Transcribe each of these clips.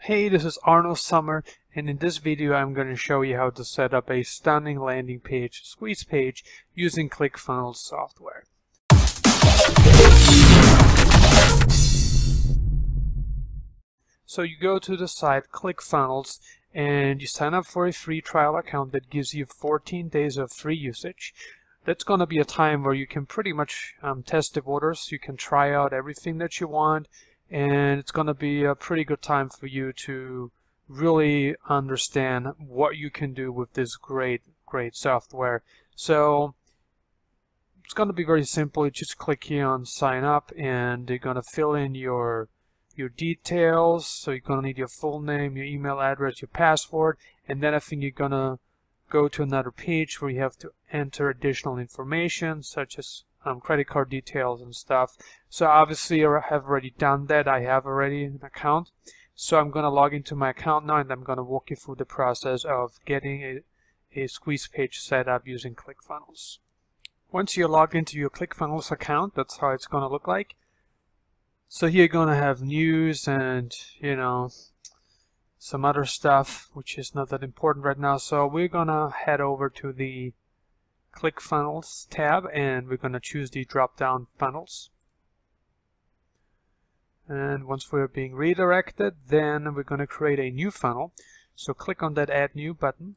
Hey, this is Arnold Summer, and in this video I'm going to show you how to set up a stunning landing page, squeeze page, using Clickfunnels software. So you go to the site Clickfunnels and you sign up for a free trial account that gives you 14 days of free usage. That's going to be a time where you can pretty much test the waters. You can try out everything that you want, and it's going to be a pretty good time for you to really understand what you can do with this great software. So it's going to be very simple. You just click here on sign up, and you're going to fill in your details. So you're going to need your full name, your email address, your password, and then I think you're going to go to another page where you have to enter additional information such as credit card details and stuff. So obviously I have already done that. I have already an account. So I'm going to log into my account now, and I'm going to walk you through the process of getting a squeeze page set up using Clickfunnels. Once you log into your Clickfunnels account, that's how it's going to look like. So here you're going to have news and, some other stuff which is not that important right now. So we're going to head over to the Clickfunnels tab, and we're going to choose the drop down funnels. And once we're being redirected, then we're going to create a new funnel. So click on that add new button,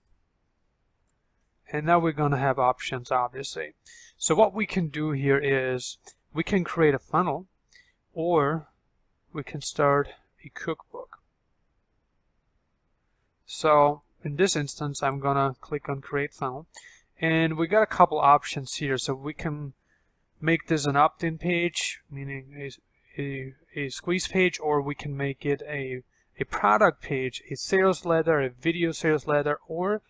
and now we're going to have options, obviously. So what we can do here is we can create a funnel, or we can start a cookbook. So in this instance, I'm gonna click on create funnel, and we got a couple options here. So we can make this an opt-in page, meaning a squeeze page, or we can make it a product page, a sales letter, a video sales letter, or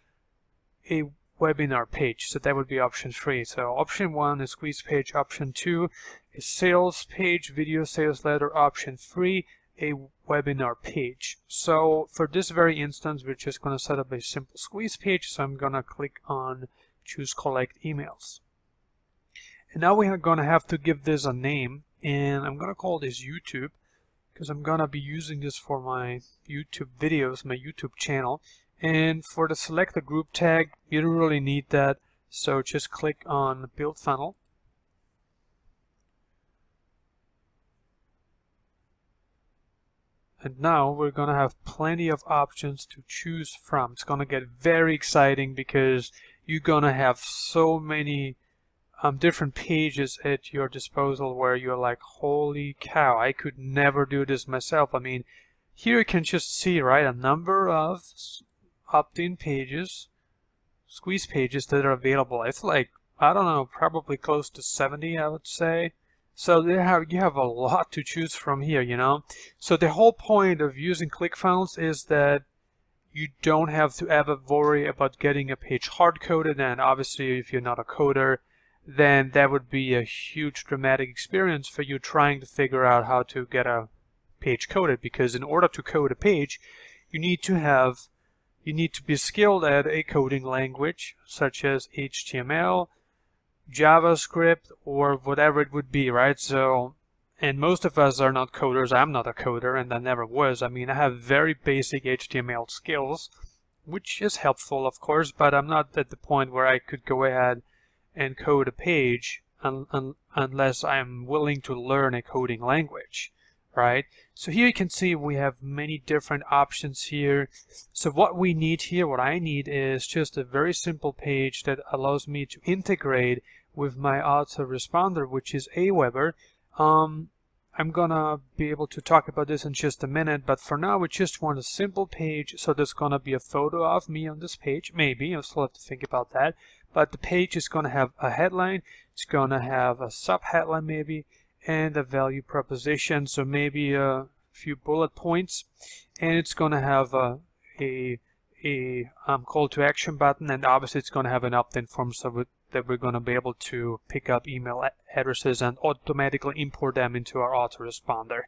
a webinar page. So that would be option 3. So option 1 is squeeze page, option 2 is sales page, video sales letter, option 3 a webinar page. So for this very instance, we're just going to set up a simple squeeze page. So I'm going to click on choose collect emails, and now we are going to have to give this a name, and I'm going to call this YouTube because I'm going to be using this for my YouTube videos, my YouTube channel. And for the select a group tag, you don't really need that, so just click on build funnel. And now we're going to have plenty of options to choose from. It's going to get very exciting because you're going to have so many different pages at your disposal where you're like, holy cow, I could never do this myself. I mean, here you can just see, right, a number of opt-in pages, squeeze pages that are available. It's like, I don't know, probably close to 70, I would say. So you have a lot to choose from here, So the whole point of using Clickfunnels is that you don't have to ever worry about getting a page hard-coded, and obviously if you're not a coder, then that would be a huge dramatic experience for you trying to figure out how to get a page coded, because in order to code a page, you need to be skilled at a coding language such as HTML, JavaScript, or whatever it would be, right? So, and most of us are not coders. I'm not a coder, and I never was. I mean, I have very basic HTML skills, which is helpful, of course, but I'm not at the point where I could go ahead and code a page unless I'm willing to learn a coding language, right? So here you can see we have many different options here. So what we need here, what I need, is just a very simple page that allows me to integrate with my autoresponder, which is Aweber. I'm gonna be able to talk about this in just a minute, but for now we just want a simple page. So there's gonna be a photo of me on this page, maybe. I'll still have to think about that. But the page is gonna have a headline, it's gonna have a sub-headline maybe, and a value proposition, so maybe a few bullet points, and it's gonna have a call to action button, and obviously it's gonna have an opt-in form so that we're going to be able to pick up email addresses and automatically import them into our autoresponder.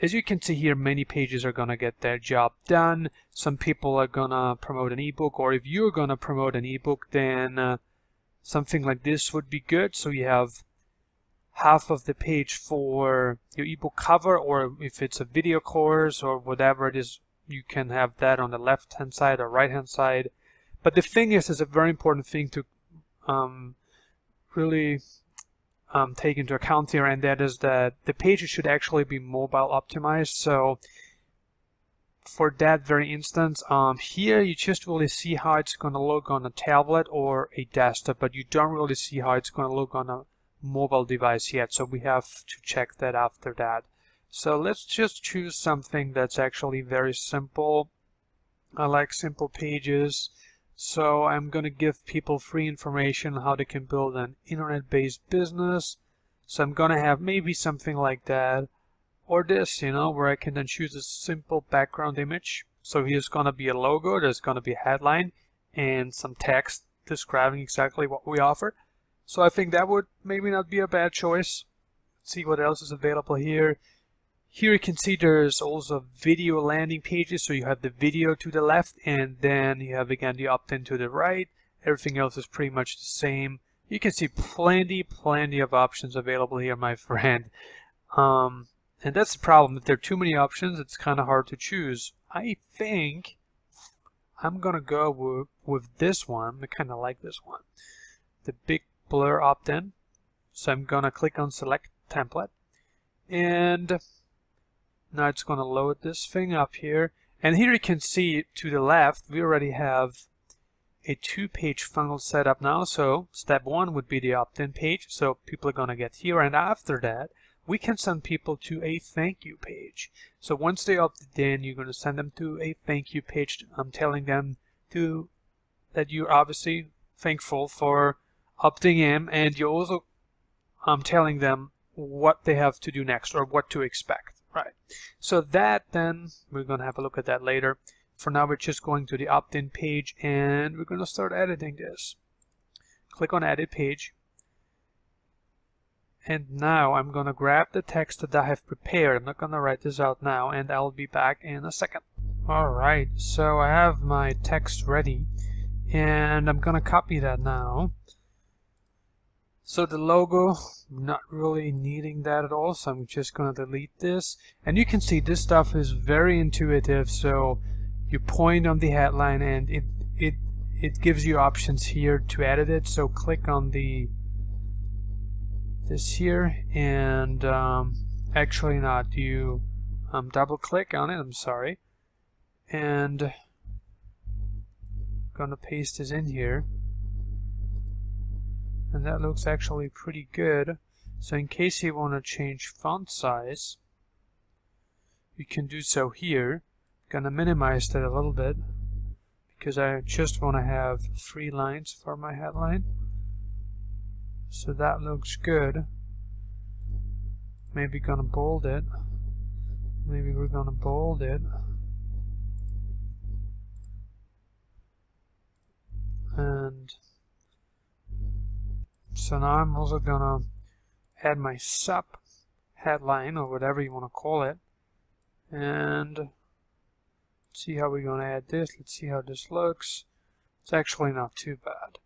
As you can see here, many pages are going to get their job done. Some people are going to promote an ebook, or if you're going to promote an ebook, then something like this would be good. So you have half of the page for your ebook cover, or if it's a video course or whatever it is, you can have that on the left hand side or right hand side. But the thing is a very important thing to really take into account here, and that is that the pages should actually be mobile optimized. So for that very instance, here you just really see how it's going to look on a tablet or a desktop, but you don't really see how it's going to look on a mobile device yet. So we have to check that after that. So let's just choose something that's actually very simple. I like simple pages. So I'm going to give people free information on how they can build an internet-based business. So I'm going to have maybe something like that. Or this, you know, where I can then choose a simple background image. So here's going to be a logo, there's going to be a headline, and some text describing exactly what we offer. So I think that would maybe not be a bad choice. Let's see what else is available here. Here you can see there's also video landing pages. So you have the video to the left, and then you have again the opt-in to the right. Everything else is pretty much the same. You can see plenty of options available here, my friend. And that's the problem. If there are too many options, it's kind of hard to choose. I think I'm going to go with this one. I kind of like this one. The big blur opt-in. So I'm going to click on select template. And now it's going to load this thing up here. And here you can see to the left, we already have a 2-page funnel set up now. So step 1 would be the opt-in page. So people are going to get here. And after that, we can send people to a thank you page. So once they opted in, you're going to send them to a thank you page. I'm telling them that you're obviously thankful for opting in, and you're also telling them what they have to do next or what to expect. Right. So that then, we're going to have a look at that later. For now, we're just going to the opt-in page, and we're going to start editing this. Click on edit page. And now I'm going to grab the text that I have prepared. I'm not going to write this out now, and I'll be back in a second. Alright, so I have my text ready, and I'm going to copy that now. So the logo, not really needing that at all, so I'm just going to delete this. And you can see this stuff is very intuitive, so you point on the headline, and it gives you options here to edit it. So click on this here, and actually not, you double click on it, I'm sorry, and gonna paste this in here, and that looks actually pretty good. So in case you want to change font size, you can do so here. Gonna minimize that a little bit because I just want to have 3 lines for my headline. So that looks good. Maybe gonna bold it. Maybe we're gonna bold it. And so now I'm also gonna add my sub headline or whatever you want to call it. And see how we're gonna add this. Let's see how this looks. It's actually not too bad.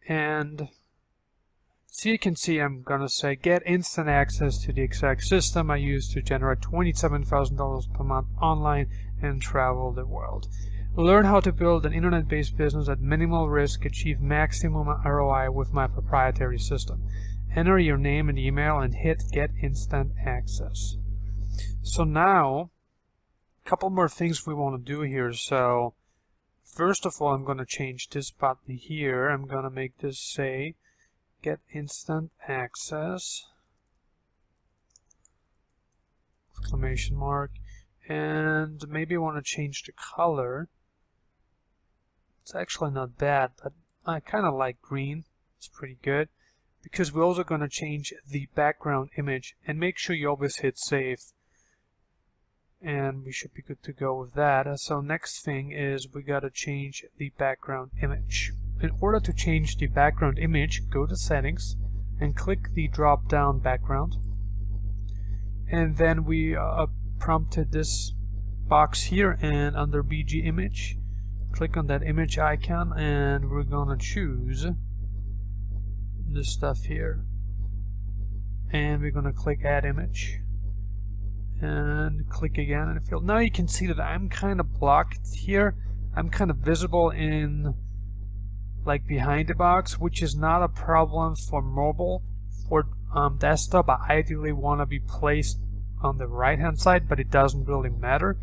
And so you can see I'm going to say get instant access to the exact system I use to generate $27,000 per month online and travel the world. Learn how to build an internet-based business at minimal risk, achieve maximum ROI with my proprietary system. Enter your name and email and hit get instant access. So now, a couple more things we want to do here. So first of all, I'm going to change this button here. I'm going to make this say get instant access, exclamation mark, and maybe I want to change the color. It's actually not bad, but I kind of like green. It's pretty good because we're also going to change the background image, and make sure you always hit save, and we should be good to go with that. So next thing is we got to change the background image. In order to change the background image, go to settings and click the drop down background, and then we prompted this box here, and under BG image click on that image icon, and we're gonna choose this stuff here, and we're gonna click add image, and click again in the field. Now you can see that I'm kind of blocked here. I'm kind of visible in like behind the box, which is not a problem for mobile. For desktop, I ideally want to be placed on the right hand side, but it doesn't really matter.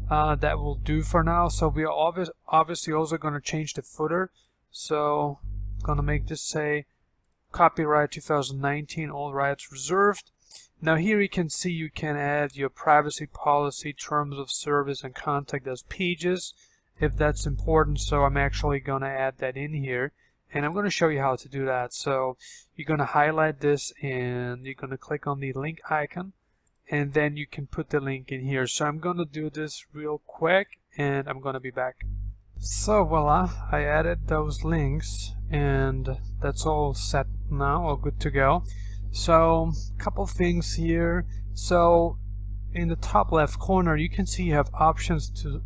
That will do for now. So we are obviously also going to change the footer. So I'm going to make this say copyright 2019, all rights reserved. Now here you can see you can add your privacy policy, terms of service, and contact us pages if that's important. So I'm actually going to add that in here, and I'm going to show you how to do that. So you're going to highlight this and you're going to click on the link icon, and then you can put the link in here. So I'm going to do this real quick and I'm going to be back. So voila, I added those links and that's all set now, all good to go. So a couple things here. So in the top left corner you can see you have options to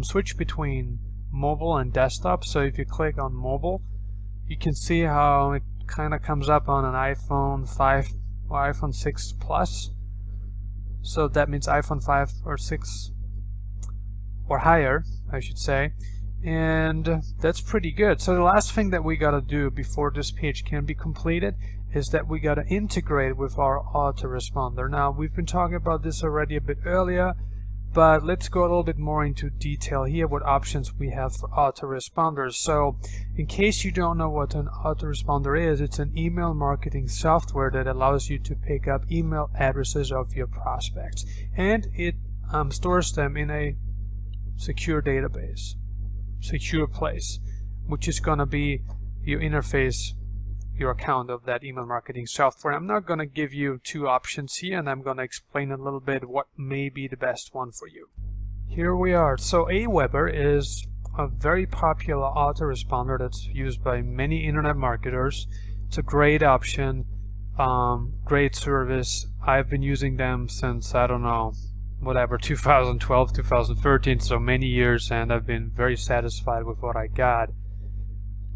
switch between mobile and desktop. So if you click on mobile, you can see how it kind of comes up on an iPhone 5 or iPhone 6 Plus. So that means iPhone 5 or 6 or higher, I should say. And that's pretty good. So the last thing that we gotta do before this page can be completed is that we gotta integrate with our autoresponder. Now we've been talking about this already a bit earlier, but let's go a little bit more into detail here what options we have for autoresponders. So in case you don't know what an autoresponder is, it's an email marketing software that allows you to pick up email addresses of your prospects, and it stores them in a secure database, secure place, which is going to be your interface, your account of that email marketing software. I'm not going to give you two options here, and I'm going to explain a little bit what may be the best one for you. Here we are. So Aweber is a very popular autoresponder that's used by many internet marketers. It's a great option, great service. I've been using them since, I don't know, whatever, 2012, 2013, so many years, and I've been very satisfied with what I got.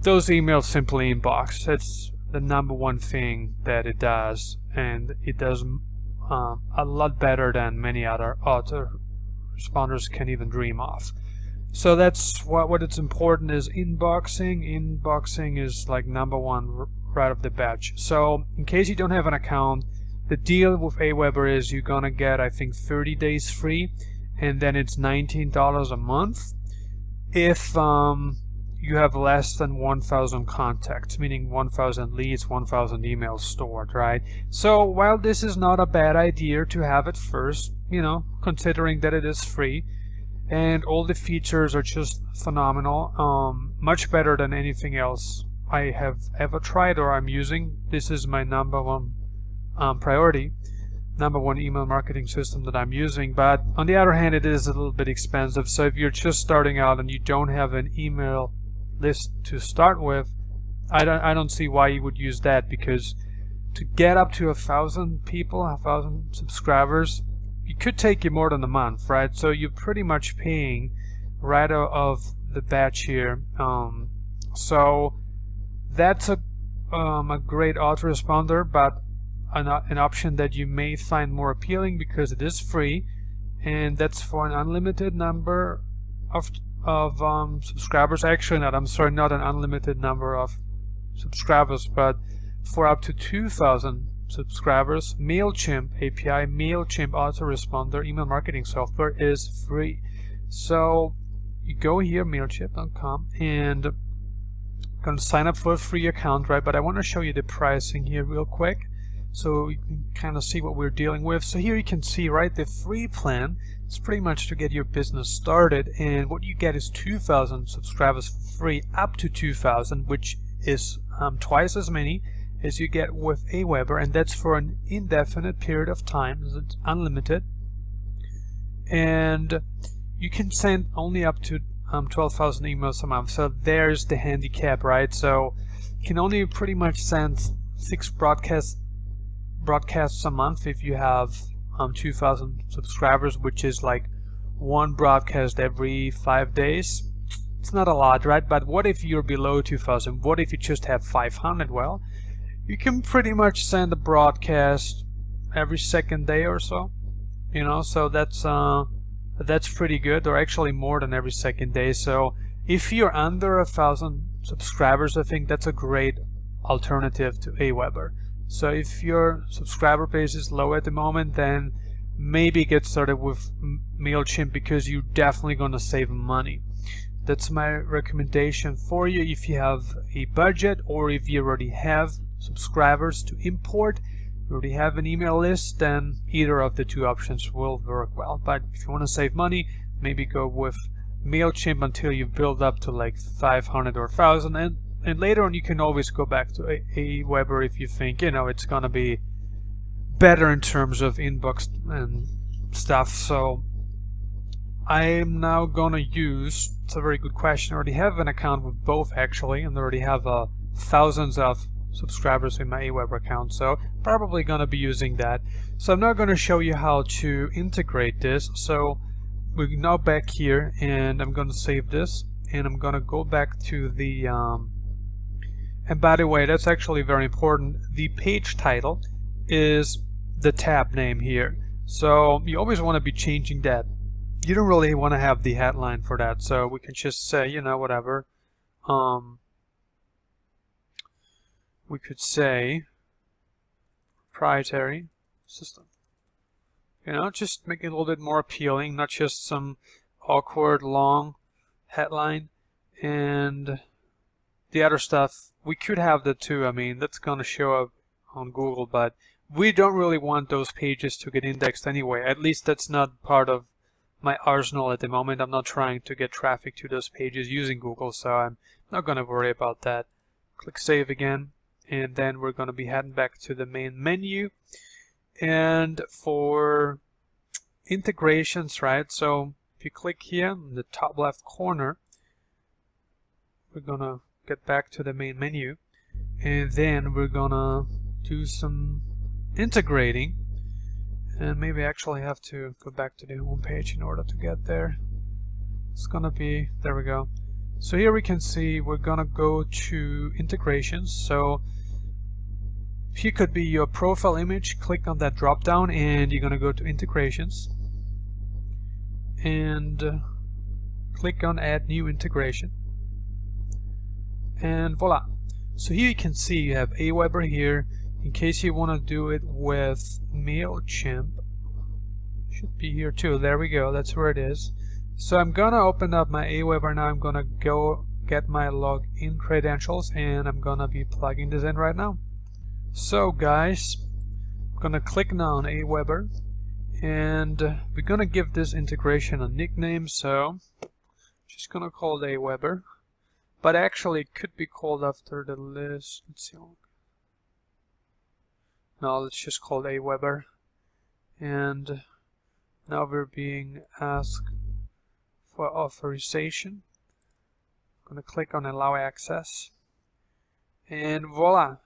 Those emails simply inbox. It's the #1 thing that it does, and it does a lot better than many other autoresponders can even dream of. So that's what it's important is inboxing. Inboxing is like #1 right off the bat. So in case you don't have an account, the deal with Aweber is you're gonna get, I think, 30 days free, and then it's $19 a month if you have less than 1,000 contacts, meaning 1,000 leads, 1,000 emails stored, right? So while this is not a bad idea to have it first, you know, considering that it is free and all the features are just phenomenal, much better than anything else I have ever tried or I'm using. This is my #1 priority, #1 email marketing system that I'm using. But on the other hand, it is a little bit expensive. So if you're just starting out and you don't have an email list to start with, I don't see why you would use that, because to get up to 1,000 people, 1,000 subscribers, it could take you more than a month, right? So you're pretty much paying right out of the batch here. So that's a great autoresponder, but an option that you may find more appealing because it is free, and that's for an unlimited number of subscribers. Actually not, I'm sorry, not an unlimited number of subscribers, but for up to 2,000 subscribers. MailChimp API, MailChimp autoresponder email marketing software is free. So you go here, mailchimp.com, and I'm going to sign up for a free account, right? But I want to show you the pricing here real quick, so you can kind of see what we're dealing with. So here you can see, right, the free plan is pretty much to get your business started, and what you get is 2,000 subscribers for free, up to 2,000, which is twice as many as you get with Aweber, and that's for an indefinite period of time. It's unlimited, and you can send only up to 12,000 emails a month. So there's the handicap, right? So you can only pretty much send 6 broadcasts a month if you have 2,000 subscribers, which is like 1 broadcast every 5 days. It's not a lot, right? But what if you're below 2,000? What if you just have 500? Well, you can pretty much send a broadcast every second day or so, you know, so that's pretty good, or actually more than every second day. So if you're under 1,000 subscribers, I think that's a great alternative to Aweber. So if your subscriber base is low at the moment, then maybe get started with MailChimp, because you're definitely going to save money. That's my recommendation for you if you have a budget, or if you already have subscribers to import, you already have an email list, then either of the two options will work well. But if you want to save money, maybe go with MailChimp until you build up to like 500 or 1,000, and later on you can always go back to Aweber if you think, you know, it's gonna be better in terms of inbox and stuff. So I'm now gonna use, it's a very good question, I already have an account with both actually, and I already have thousands of subscribers in my Aweber account, so probably gonna be using that. So I'm now gonna show you how to integrate this. So we're now back here, and I'm gonna save this, and I'm gonna go back to the and by the way, that's actually very important, the page title is the tab name here, so you always want to be changing that. You don't really want to have the headline for that, so we can just say, you know, whatever, we could say proprietary system, you know, just make it a little bit more appealing, not just some awkward long headline. And the other stuff, we could have that too. I mean, that's gonna show up on Google, but we don't really want those pages to get indexed anyway. At least that's not part of my arsenal at the moment. I'm not trying to get traffic to those pages using Google, so I'm not gonna worry about that. Click save again, and then we're gonna be heading back to the main menu. And for integrations, right, so if you click here in the top left corner, we're gonna get back to the main menu, and then we're gonna do some integrating. And maybe I actually have to go back to the home page in order to get there. It's gonna be, there we go. So here we can see we're gonna go to integrations. So here could be your profile image. Click on that drop down, and you're gonna go to integrations, and click on add new integration. And voila. So here you can see you have Aweber here. In case you want to do it with MailChimp, should be here too. There we go. That's where it is. So I'm gonna open up my Aweber now. I'm gonna go get my login credentials, and I'm gonna be plugging this in right now. So guys, I'm gonna click now on Aweber, and we're gonna give this integration a nickname. So just gonna call it Aweber. But actually it could be called after the list. Let's see. No, let's just call it Aweber. And now we're being asked for authorization. I'm going to click on allow access. And voila,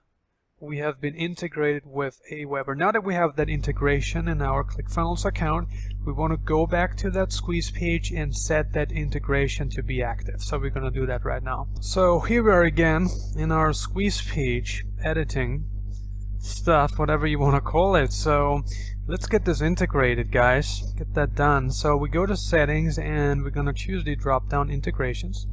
we have been integrated with Aweber. Now that we have that integration in our Clickfunnels account, we want to go back to that squeeze page and set that integration to be active. So we're going to do that right now. So here we are again in our squeeze page, editing stuff, whatever you want to call it. So let's get this integrated, guys. Get that done. So we go to settings, and we're going to choose the drop down integrations.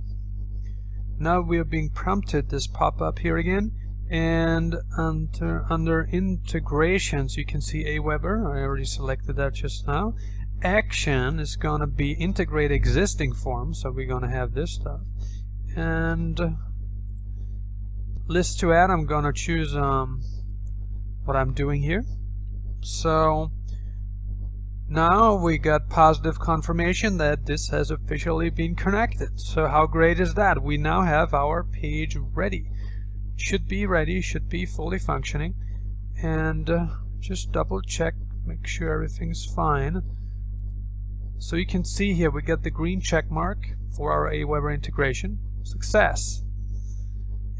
Now we are being prompted this pop-up here again. And under integrations, you can see Aweber. I already selected that just now. Action is going to be integrate existing forms, so we're going to have this stuff. And list to add, I'm going to choose what I'm doing here. So now we got positive confirmation that this has officially been connected. So how great is that? We now have our page ready. Should be ready, should be fully functioning, and just double check, make sure everything's fine. So you can see here we got the green check mark for our Aweber integration. Success.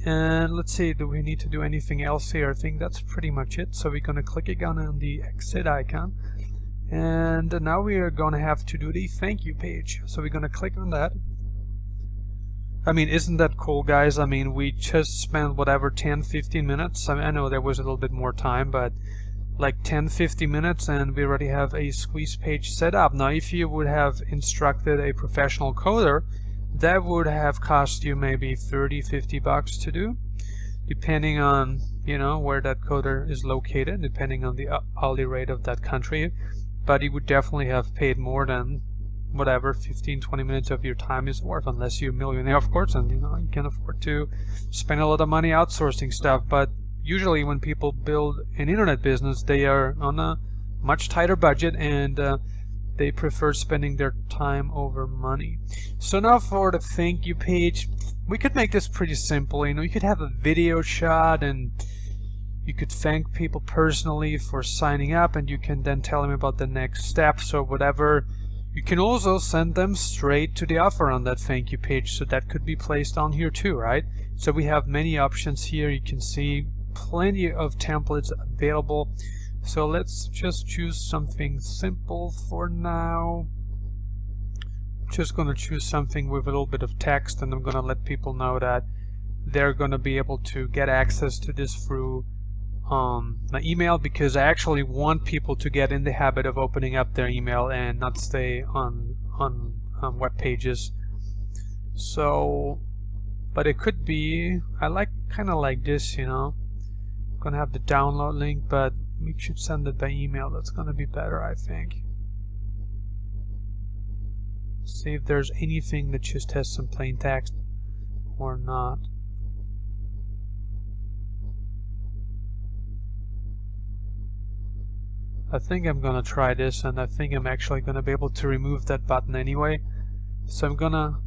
And let's see, do we need to do anything else here? I think that's pretty much it. So we're going to click again on the exit icon, and now we are going to have to do the thank you page. So we're going to click on that. I mean, isn't that cool, guys? I mean, we just spent whatever 10-15 minutes. I mean, I know there was a little bit more time, but like 10-50 minutes and we already have a squeeze page set up. Now if you would have instructed a professional coder, that would have cost you maybe $30-50 to do, depending on, you know, where that coder is located, depending on the hourly rate of that country. But you would definitely have paid more than whatever 15-20 minutes of your time is worth, unless you're a millionaire, of course, and you know you can afford to spend a lot of money outsourcing stuff. But usually when people build an internet business, they are on a much tighter budget, and they prefer spending their time over money. So now for the thank you page, we could make this pretty simple. You know, you could have a video shot and you could thank people personally for signing up, and you can then tell them about the next steps or whatever. You can also send them straight to the offer on that thank you page, so that could be placed on here too, right? So we have many options here. You can see plenty of templates available. So let's just choose something simple for now. Just gonna choose something with a little bit of text, and I'm gonna let people know that they're gonna be able to get access to this through my email, because I actually want people to get in the habit of opening up their email and not stay on web pages. So, but it could be, I kind of like this, you know. I'm gonna have the download link, but we should send it by email. That's gonna be better, I think. See if there's anything that just has some plain text or not. I think I'm gonna try this, and I think I'm actually gonna be able to remove that button anyway. So I'm gonna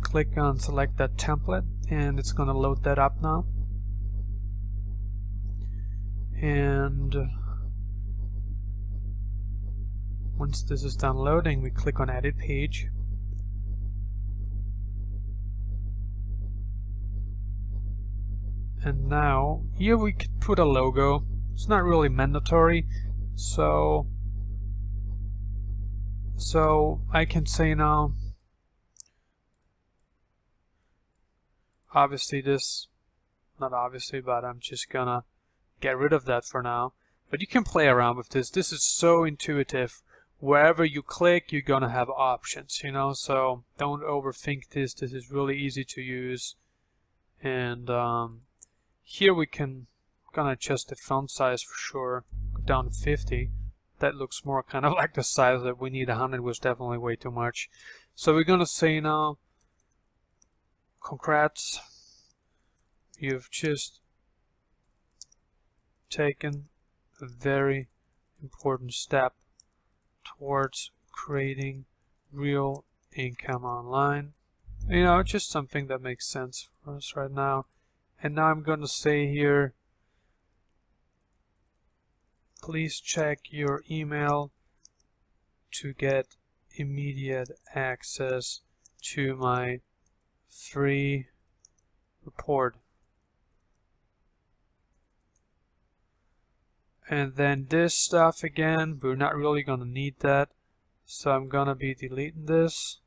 click on select that template, and it's gonna load that up now. And once this is done loading, we click on edit page. And now here we could put a logo. It's not really mandatory. So I can say now, obviously this, not obviously, but I'm just gonna get rid of that for now. But you can play around with this. This is so intuitive. Wherever you click, you're gonna have options, you know, so don't overthink this. This is really easy to use. And here we can gonna adjust the font size for sure, go down to 50. That looks more kind of like the size that we need. 100 was definitely way too much. So we're gonna say now, congrats, you've just taken a very important step towards creating real income online. You know, just something that makes sense for us right now. And now I'm gonna say here, please check your email to get immediate access to my free report. And then this stuff again, we're not really gonna need that, so I'm gonna be deleting this.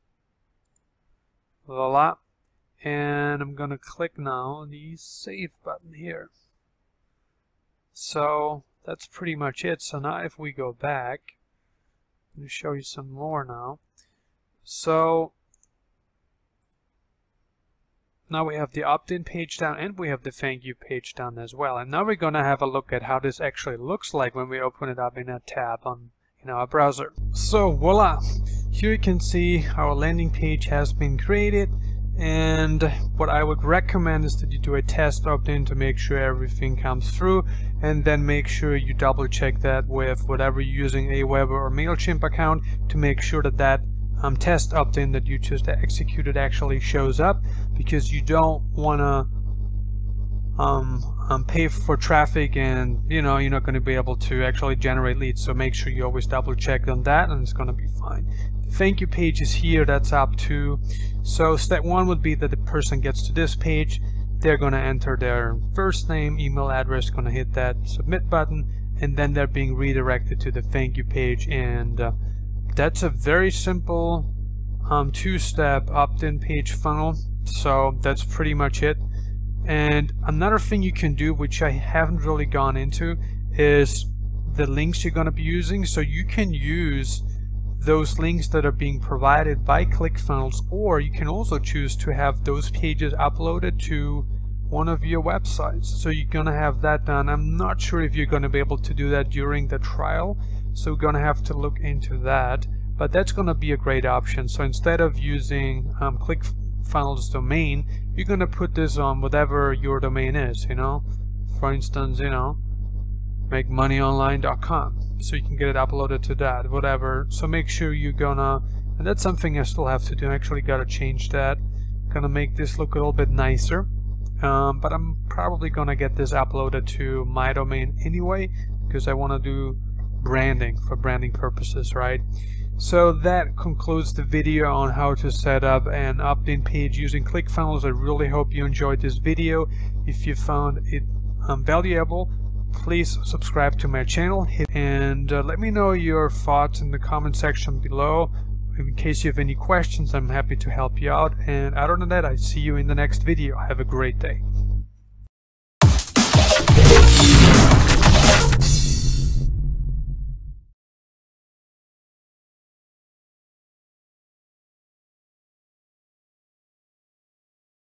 Voila. And I'm gonna click now the save button here. So that's pretty much it. So now if we go back, let me show you some more now. So now we have the opt-in page down, and we have the thank you page down as well. And now we're going to have a look at how this actually looks like when we open it up in a tab in our browser. So voila, here you can see our landing page has been created. And what I would recommend is that you do a test opt-in to make sure everything comes through, and then make sure you double check that with whatever you're using, a Aweber or MailChimp account, to make sure that that test opt-in that you just executed actually shows up, because you don't want to pay for traffic and you know you're not going to be able to actually generate leads. So make sure you always double check on that, and it's going to be fine. The thank you page is here, that's up too. So step one would be that the person gets to this page, they're going to enter their first name, email address, going to hit that submit button, and then they're being redirected to the thank you page. And that's a very simple two-step opt-in page funnel. So that's pretty much it. And another thing you can do, which I haven't really gone into, is the links you're going to be using. So you can use those links that are being provided by ClickFunnels, or you can also choose to have those pages uploaded to one of your websites. So you're going to have that done. I'm not sure if you're going to be able to do that during the trial, so we're going to have to look into that, but that's going to be a great option. So instead of using ClickFunnels domain, you're going to put this on whatever your domain is, for instance, makemoneyonline.com, so you can get it uploaded to that, whatever. So make sure you're gonna, and that's something I still have to do, I actually gotta change that, gonna make this look a little bit nicer, but I'm probably gonna get this uploaded to my domain anyway, because I want to do branding for branding purposes, right? So that concludes the video on how to set up an opt-in page using ClickFunnels. I really hope you enjoyed this video. If you found it valuable, please subscribe to my channel and let me know your thoughts in the comment section below. In case you have any questions, I'm happy to help you out. And other than that, I see you in the next video. Have a great day.